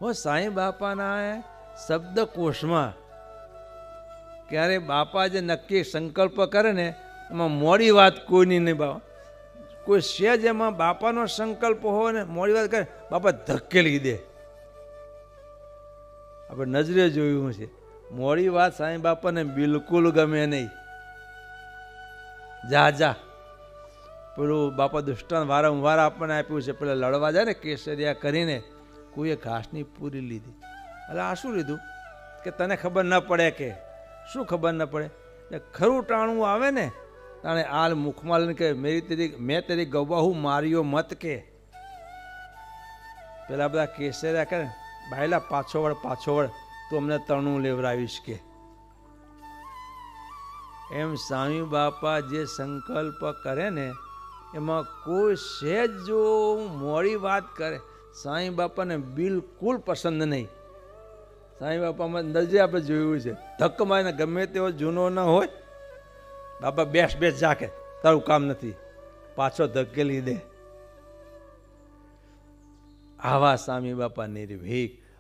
હો સાંઈ બાપાના શબ્દકોશમાં ક્યારે બાપા જે નક્કી સંકલ્પ કરે ને એમાં મોડી વાત કોઈની નહીં. બાપા કોઈ સહેજ એમાં બાપાનો સંકલ્પ હોય ને મોડી વાત કરે બાપા ધકેલી દે. આપણે નજરે જોયું છે મોડી વાત સાંઈ બાપાને બિલકુલ ગમે નહીં. જા જા પેલું બાપા દુષ્ટાંત વારંવાર આપણને આપ્યું છે. પેલા લડવા જાય ને કેસરિયા કરીને કોઈએ ઘાસની પૂરી લીધી. એટલે આ શું લીધું કે તને ખબર ન પડે કે શું ખબર ન પડે ને ખરું ટાણું આવે ને તાણે આલ મુખમાં લઈને કે મેં તેરી ગવાહુ માર્યો મત કે. પેલા બધા કેસરિયા કરે ભાઈલા પાછો વળ તો અમને તણું લેવડાવીશ કે. એમ સ્વામી બાપા જે સંકલ્પ કરે ને એમાં કોઈ સહેજ જો મોડી વાત કરે સાંઈ બાપાને બિલકુલ પસંદ નહીં. સાંઈ બાપામાં નજરે આપણે જોયું છે ધક્ક મારીને ગમે તેવો જૂનો ન હોય બાપા બેસ જાકે તારું કામ નથી પાછો ધકેલી દે. આવા સ્વામી બાપા નિર્ભીક